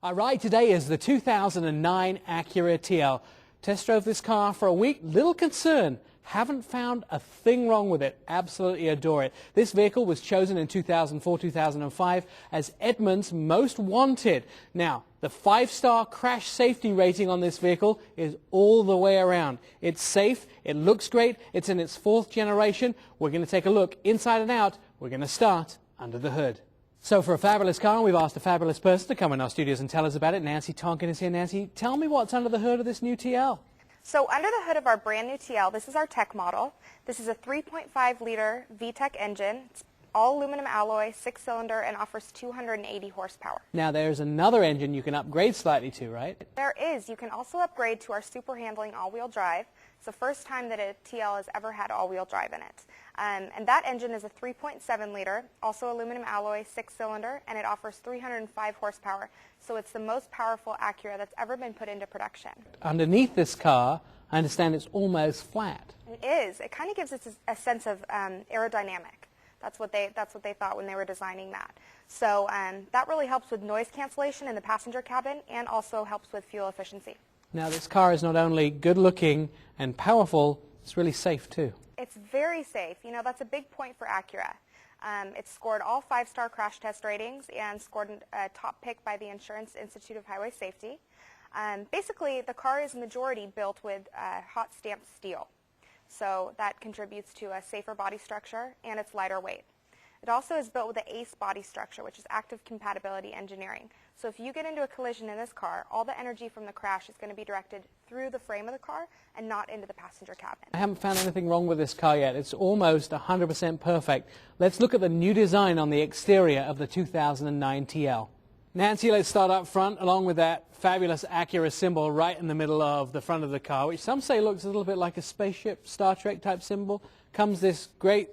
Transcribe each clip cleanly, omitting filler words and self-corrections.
Our ride today is the 2009 Acura TL. Test drove this car for a week, little concern. Haven't found a thing wrong with it. Absolutely adore it. This vehicle was chosen in 2004-2005 as Edmunds' most wanted. Now, the 5-star crash safety rating on this vehicle is all the way around. It's safe, it looks great, it's in its 4th generation. We're going to take a look inside and out. We're going to start under the hood. So for a fabulous car, we've asked a fabulous person to come in our studios and tell us about it. Nancy Tonkin is here. Nancy, tell me what's under the hood of this new TL. So under the hood of our brand new TL, this is our tech model. This is a 3.5-liter VTEC engine. It's all aluminum alloy, 6-cylinder, and offers 280 horsepower. Now there's another engine you can upgrade slightly to, right? There is. You can also upgrade to our super handling all-wheel drive. It's the first time that a TL has ever had all-wheel drive in it. And that engine is a 3.7-liter, also aluminum alloy, 6-cylinder, and it offers 305 horsepower. So it's the most powerful Acura that's ever been put into production. Underneath this car, I understand it's almost flat. It is. It kind of gives us a sense of aerodynamic. That's what they thought when they were designing that. So that really helps with noise cancellation in the passenger cabin and also helps with fuel efficiency. Now this car is not only good looking and powerful, it's really safe too. It's very safe. You know, that's a big point for Acura. It's scored all 5-star crash test ratings and scored a top pick by the Insurance Institute of Highway Safety. Basically, the car is majority built with hot stamped steel. So that contributes to a safer body structure and it's lighter weight. It also is built with the ACE body structure, which is active compatibility engineering. So if you get into a collision in this car, all the energy from the crash is going to be directed through the frame of the car and not into the passenger cabin. I haven't found anything wrong with this car yet. It's almost 100% perfect. Let's look at the new design on the exterior of the 2009 TL. Nancy, let's start up front along with that fabulous Acura symbol right in the middle of the front of the car, which some say looks a little bit like a spaceship, Star Trek type symbol. Comes this great,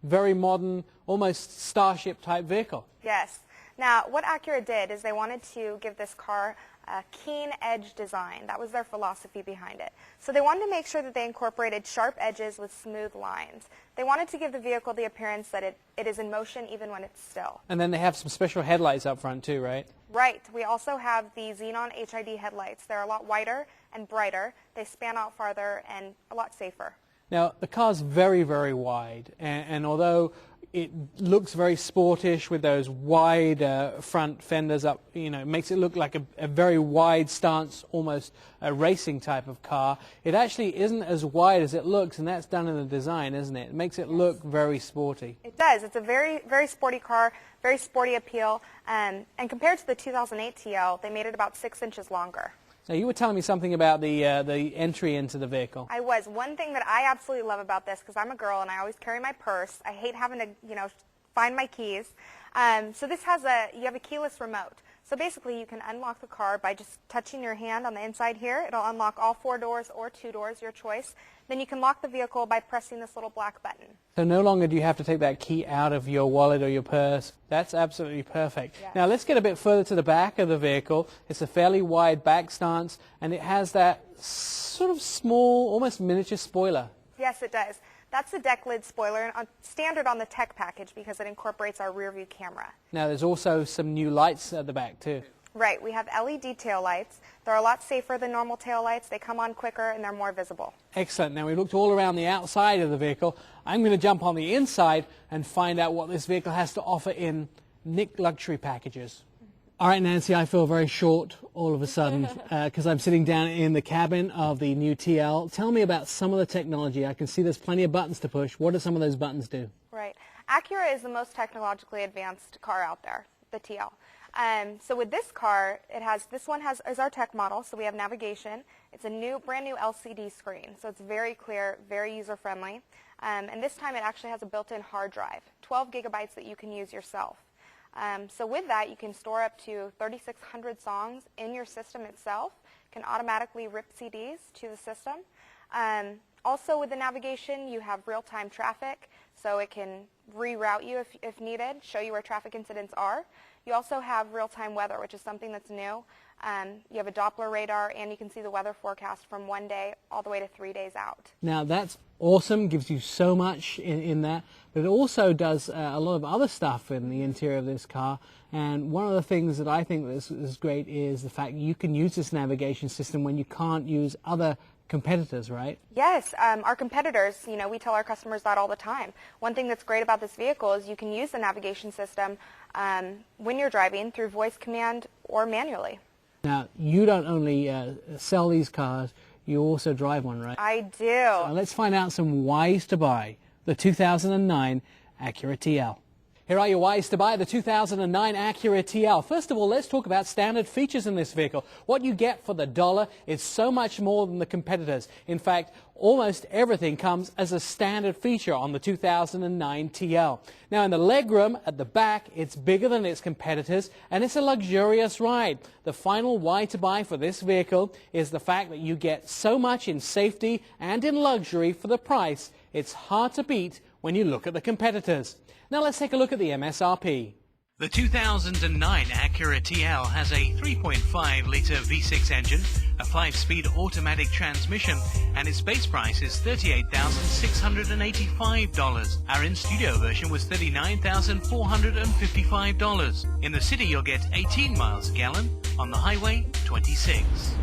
very modern, almost starship type vehicle. Yes. Now, what Acura did is they wanted to give this car a keen edge design. That was their philosophy behind it. So they wanted to make sure that they incorporated sharp edges with smooth lines. They wanted to give the vehicle the appearance that it is in motion even when it's still. And then they have some special headlights up front too, right? Right. We also have the Xenon HID headlights. They're a lot wider and brighter. They span out farther and a lot safer. Now, the car's very, very wide, and although it looks very sportish with those wide front fenders up, you know, it makes it look like a very wide stance, almost a racing type of car. It actually isn't as wide as it looks, and that's done in the design, isn't it? It makes it look very sporty. It does. It's a very, very sporty car, very sporty appeal, and compared to the 2008 TL, they made it about 6 inches longer. Now, you were telling me something about the entry into the vehicle. I was. One thing that I absolutely love about this, because I'm a girl and I always carry my purse, I hate having to, you know, find my keys. So this has you have a keyless remote. So basically you can unlock the car by just touching your hand on the inside here. It'll unlock all 4 doors or 2 doors, your choice. Then you can lock the vehicle by pressing this little black button. So no longer do you have to take that key out of your wallet or your purse. That's absolutely perfect. Yes. Now let's get a bit further to the back of the vehicle. It's a fairly wide back stance, and it has that sort of small, almost miniature spoiler. Yes, it does. That's the deck lid spoiler, and standard on the tech package because it incorporates our rear view camera. Now there's also some new lights at the back too. Right, we have LED tail lights. They're a lot safer than normal tail lights. They come on quicker and they're more visible. Excellent. Now we looked all around the outside of the vehicle. I'm going to jump on the inside and find out what this vehicle has to offer in NIC luxury packages. All right, Nancy, I feel very short all of a sudden because I'm sitting down in the cabin of the new TL. Tell me about some of the technology. I can see there's plenty of buttons to push. What do some of those buttons do? Right. Acura is the most technologically advanced car out there, the TL. So with this car, this one is our tech model, so we have navigation. It's a brand new LCD screen, so it's very clear, very user-friendly. And this time it actually has a built-in hard drive, 12 gigabytes that you can use yourself. So with that, you can store up to 3,600 songs in your system itself. You can automatically rip CDs to the system. Also with the navigation, you have real-time traffic, so it can reroute you if needed, show you where traffic incidents are. You also have real-time weather, which is something that's new. You have a Doppler radar, and you can see the weather forecast from 1 day all the way to 3 days out. Now that's awesome, gives you so much in that, but it also does a lot of other stuff in the interior of this car. And one of the things that I think is great is the fact you can use this navigation system when you can't use other competitors, right? Yes, our competitors, we tell our customers that all the time. One thing that's great about this vehicle is you can use the navigation system when you're driving through voice command or manually. Now, you don't only sell these cars, you also drive one, right? I do. So let's find out some whys to buy the 2009 Acura TL. Here are your whys to buy the 2009 Acura TL. First of all, let's talk about standard features in this vehicle. What you get for the dollar is so much more than the competitors. In fact, almost everything comes as a standard feature on the 2009 TL. Now, in the legroom at the back, it's bigger than its competitors, and it's a luxurious ride. The final why to buy for this vehicle is the fact that you get so much in safety and in luxury for the price. It's hard to beat when you look at the competitors. Now let's take a look at the MSRP. The 2009 Acura TL has a 3.5-litre V6 engine, a 5-speed automatic transmission, and its base price is $38,685. Our in-studio version was $39,455. In the city you'll get 18 miles a gallon, on the highway 26.